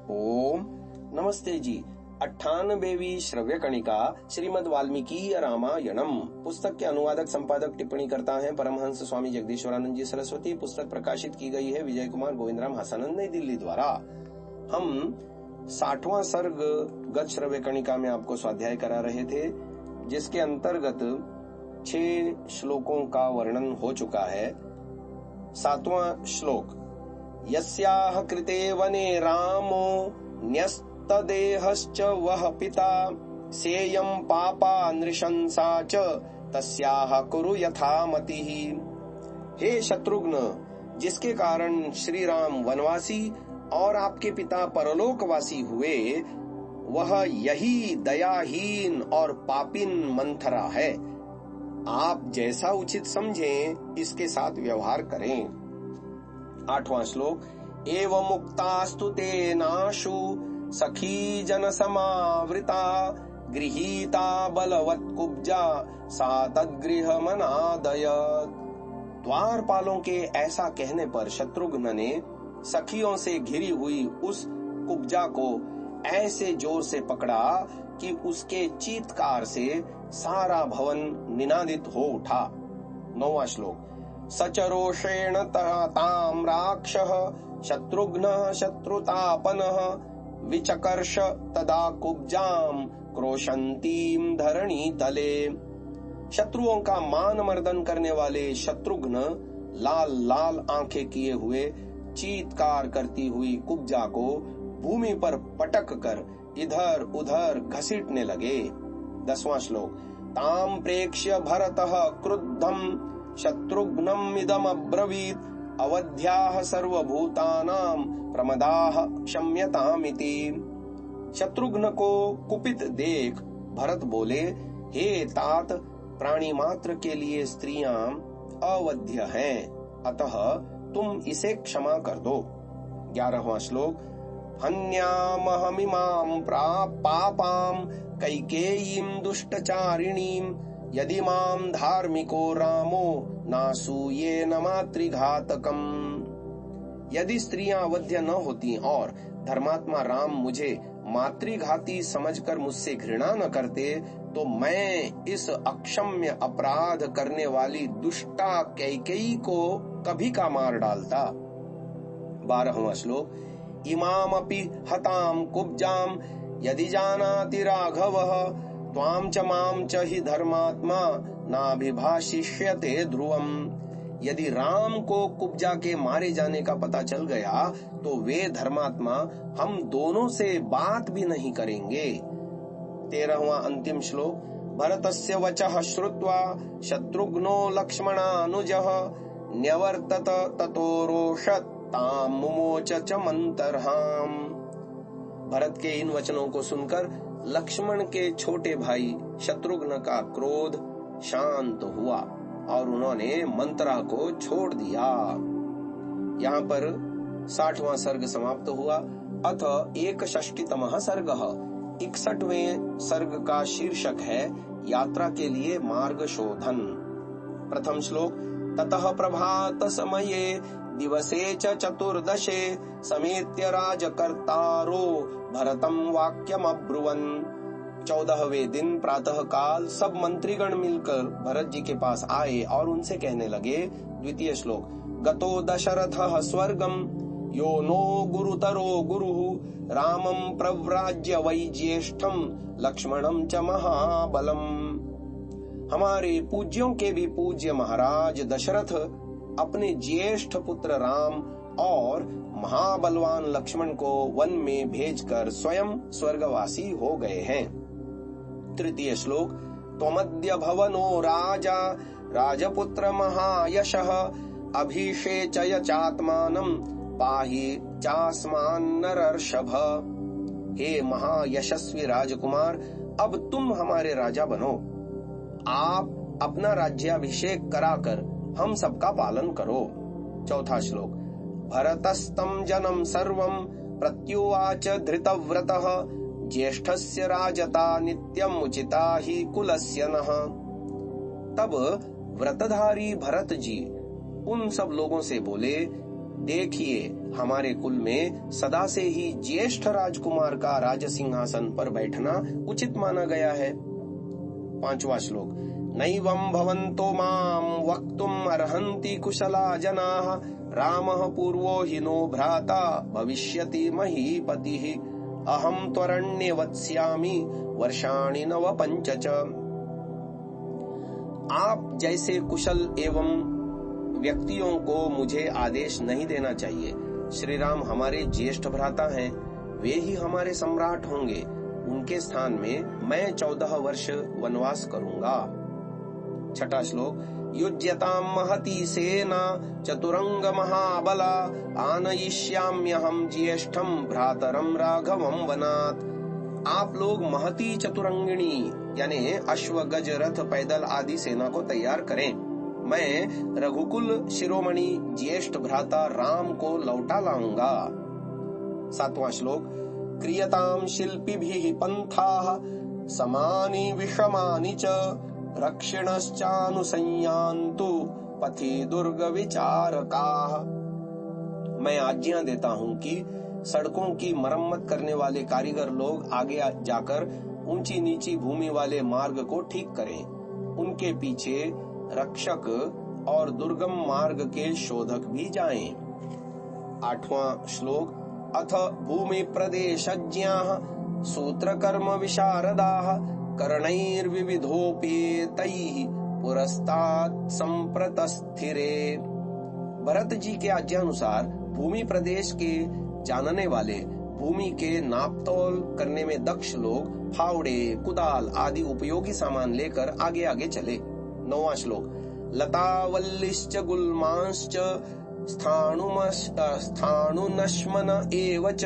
ओम नमस्ते जी। 98वीं श्रव्य कणिका श्रीमद् वाल्मीकि रामायणम पुस्तक के अनुवादक संपादक टिप्पणी करता है परमहंस स्वामी जगदीश्वरानंद जी सरस्वती। पुस्तक प्रकाशित की गई है विजय कुमार गोविंदराम हसानंद नई दिल्ली द्वारा। हम 60वां सर्ग गत श्रव्य कणिका में आपको स्वाध्याय करा रहे थे, जिसके अंतर्गत 6 श्लोकों का वर्णन हो चुका है। 7वां श्लोक, यस्याह कृते वने रामो न्यस्तदेहश्च वह पिता सेयं पापा नृशंसा च तस्याह कुरु यथा मतिः। हे शत्रुघ्न, जिसके कारण श्री राम वनवासी और आपके पिता परलोकवासी हुए, वह यही दयाहीन और पापिन मंथरा है। आप जैसा उचित समझें इसके साथ व्यवहार करें। 8वां श्लोक, एवं मुक्तास्तु ते नाशु सखी जन समावृता गृहीता बलवत् कुब्जा सा तद्गृह मनादयत्। द्वारपालों के ऐसा कहने पर शत्रुघ्न ने सखियों से घिरी हुई उस कुब्जा को ऐसे जोर से पकड़ा कि उसके चीत्कार से सारा भवन निनादित हो उठा। 9वां श्लोक, सचरोषेण ताम राक्षः शत्रुघ्नः शत्रुतापनः विचकर्ष तदा कुब्जाम क्रोशंतीम धरणी तले। शत्रुओं का मान मर्दन करने वाले शत्रुघ्न लाल लाल आंखें किए हुए चीत्कार करती हुई कुब्जा को भूमि पर पटक कर इधर उधर घसीटने लगे। 10वां श्लोक, ताम प्रेक्ष्य भरतः क्रुद्धम शत्रुघ्नम इदम अब्रवीत अवध्याः सर्वभूतानां प्रमदाः क्षम्यतामिति। शत्रुघ्न को कुपित देख भरत बोले, हे तात, प्राणी मात्र के लिए स्त्रियां अवध्य हैं, अतः तुम इसे क्षमा कर दो। 11वां श्लोक, हन्यामहमिमां पापां कैकेयीं दुष्टचारिणीं यदि मां धार्मिको रामो नासूयेन मातृघातकम्। यदि स्त्रियां अवध्य न होती और धर्मात्मा राम मुझे मातृघाती समझकर मुझसे घृणा न करते, तो मैं इस अक्षम्य अपराध करने वाली दुष्टा कैकेयी को कभी का मार डालता। 12वां श्लोक, इमामपि हतां कुब्जां यदि जानाति राघवः त्वां च मां च हि धर्मात्मा नाभिभाषिष्यते ध्रुवम्। यदि राम को कुब्जा के मारे जाने का पता चल गया तो वे धर्मात्मा हम दोनों से बात भी नहीं करेंगे। 13वां अंतिम श्लोक, भरतस्य वचः श्रुत्वा शत्रुघ्नो लक्ष्मणानुजः न्यवर्तत ततो रोषत् तां मुमोच च मंतरहाम्। भरत के इन वचनों को सुनकर लक्ष्मण के छोटे भाई शत्रुघ्न का क्रोध शांत हुआ और उन्होंने मंत्रा को छोड़ दिया। यहाँ पर 60वां सर्ग समाप्त हुआ। अथ 61तमः सर्गः, 61वें सर्ग का शीर्षक है यात्रा के लिए मार्ग शोधन। प्रथम श्लोक, ततः प्रभात समये दिवसे च चतुर्दशे समेत्य राजकर्तारो भरतम वाक्यम अब्रुवन्। 14वें दिन प्रातः काल सब मंत्रीगण मिलकर भरत जी के पास आए और उनसे कहने लगे। द्वितीय श्लोक, गतो दशरथः स्वर्गम यो नो गुरुतरो गुरुः रामं प्रव्राज्य वै ज्येष्ठम लक्ष्मणं च महाबलम। हमारे पूज्यों के भी पूज्य महाराज दशरथ अपने ज्येष्ठ पुत्र राम और महाबलवान लक्ष्मण को वन में भेजकर स्वयं स्वर्गवासी हो गए हैं। तृतीय श्लोक, त्वमद्य भवनो राजा राजपुत्र महायशः अभिषेचय चात्मानं पाहि चास्मान्नरर्षभ। हे महायशस्वी राजकुमार, अब तुम हमारे राजा बनो। आप अपना राज्याभिषेक कराकर हम सबका पालन करो। चौथा श्लोक, भरतस्तं जनं सर्वं प्रत्युवाच धृतव्रतः ज्येष्ठस्य राजता नित्यं उचिता ही कुलस्य नः। तब व्रतधारी भरत जी उन सब लोगों से बोले, देखिए, हमारे कुल में सदा से ही ज्येष्ठ राजकुमार का राज सिंहासन पर बैठना उचित माना गया है। 5वां श्लोक। नैवं भवन्तो माम वक्तुम अर्हन्ति कुशला जनाः रामः पूर्वो हि नो भ्राता भविष्यति महीपतिः अहं त्वरण्ये वत्स्यामि वर्षाणि नव पंचच। आप जैसे कुशल एवं व्यक्तियों को मुझे आदेश नहीं देना चाहिए। श्री राम हमारे ज्येष्ठ भ्राता हैं, वे ही हमारे सम्राट होंगे। उनके स्थान में मैं 14 वर्ष वनवास करूंगा। 6वां श्लोक। युज्यताम महती सेना चतुरंग महाबला आनयिष्याम्यहं ज्येष्ठम भ्रातरम राघवम वनात्। आप लोग महती चतुरंगिणी यानी अश्व गज रथ पैदल आदि सेना को तैयार करें। मैं रघुकुल शिरोमणि ज्येष्ठ भ्राता राम को लौटा लाऊंगा। 7वां श्लोक। क्रियताम शिल्पिभिः पंथाः समानि विषमानि च रक्षिणश्चानुसंयान्तु पथि दुर्ग विचारकाः। मैं आज्ञा देता हूँ कि सड़कों की मरम्मत करने वाले कारीगर लोग आगे जाकर ऊंची नीची भूमि वाले मार्ग को ठीक करें। उनके पीछे रक्षक और दुर्गम मार्ग के शोधक भी जाएं। 8वां श्लोक। अथ भूमि प्रदेशज्ञाः सूत्रकर्म विशारदाः कर्णैर्विविधोपेतैः पुरस्तात् संप्रतस्थिरे। भरत जी के आज्ञानुसार भूमि प्रदेश के जानने वाले भूमि के नापतोल करने में दक्ष लोग फावड़े कुदाल आदि उपयोगी सामान लेकर आगे आगे चले। 9वां श्लोक। लतावल्लिश्च गुल्मांश्च स्थाणुनश्मन एव च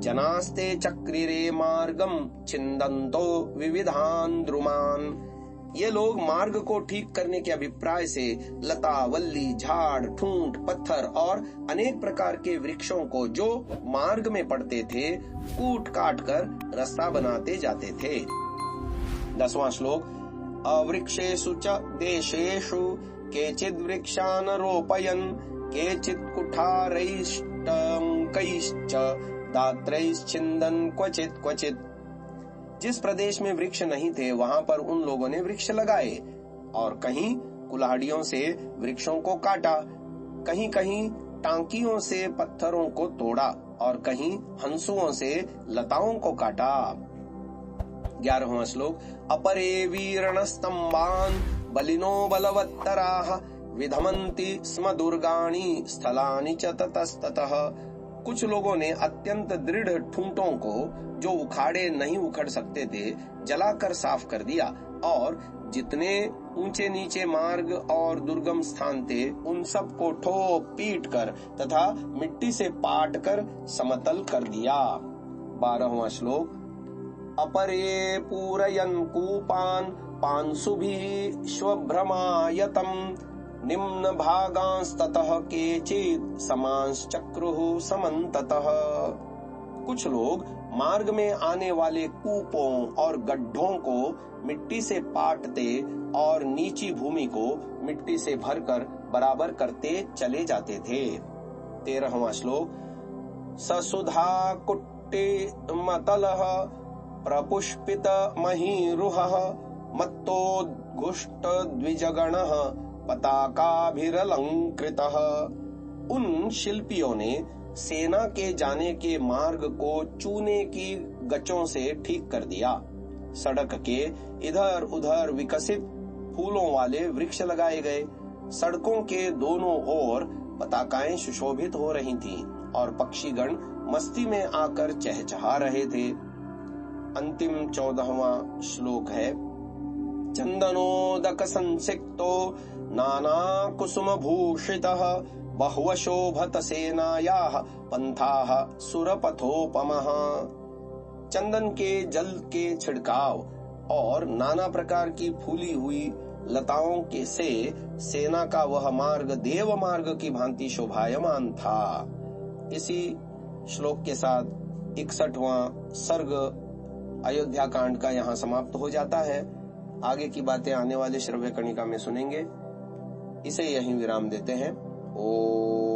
जनास्ते चक्रिरे मार्गम छिन्दन्तो विविधान द्रुमान। ये लोग मार्ग को ठीक करने के अभिप्राय से लता वल्ली झाड़ ठूंठ पत्थर और अनेक प्रकार के वृक्षों को जो मार्ग में पड़ते थे कूट काट कर रास्ता बनाते जाते थे। 10वां श्लोक। अवृक्षेषु च देशेषु केचिद् वृक्षान् रोपयन् केचित् कुठारैश्टङ्कैश्च दात्रैश्छिन्दन् क्वचित् क्वचित्। जिस प्रदेश में वृक्ष नहीं थे वहां पर उन लोगों ने वृक्ष लगाए और कहीं कुल्हाड़ियों से वृक्षों को काटा, कहीं कहीं टांकियों से पत्थरों को तोड़ा और कहीं हंसुओं से लताओं को काटा। 11वां श्लोक। अपरे वीरणस्तंभान् बलिनो बलवत्तराः विधमन्ति स्म दुर्गाणि स्थलानि च ततस्ततः। कुछ लोगों ने अत्यंत दृढ़ ठूंठों को जो उखाड़े नहीं उखड़ सकते थे जलाकर साफ कर दिया और जितने ऊंचे नीचे मार्ग और दुर्गम स्थान थे उन सब को ठोक पीट कर तथा मिट्टी से पाट कर समतल कर दिया। 12वां श्लोक। अपरे पूरयन् कूपान् पांसुभिः श्वभ्रमायतम् निम्न भागांस्ततः केचित् समांश्चक्रुः समन्ततः। कुछ लोग मार्ग में आने वाले कूपों और गड्ढों को मिट्टी से पाटते और नीची भूमि को मिट्टी से भरकर बराबर करते चले जाते थे। 13वां श्लोक। ससुधा कुट्टे मतलः प्रपुष्पित महीरुहः मत्तोद्घुष्ट द्विजगणः पताकाभिरलंकृतः। उन शिल्पियों ने सेना के जाने के मार्ग को चूने की गचों से ठीक कर दिया। सड़क के इधर उधर विकसित फूलों वाले वृक्ष लगाए गए। सड़कों के दोनों ओर पताकाएं सुशोभित हो रही थीं और पक्षीगण मस्ती में आकर चहचहा रहे थे। अंतिम 14वां श्लोक है। चंदनोदक संसिक्तो नाना कुसुम भूषितः बहुवशोभत सेनायाः पंथाः सुरपथोपमः। चंदन के जल के छिड़काव और नाना प्रकार की फूली हुई लताओं के से सेना का वह मार्ग देव मार्ग की भांति शोभायमान था। इसी श्लोक के साथ 61वां सर्ग अयोध्या कांड का यहाँ समाप्त हो जाता है। आगे की बातें आने वाले श्रव्य कणिका में सुनेंगे। इसे यहीं विराम देते हैं। ओम।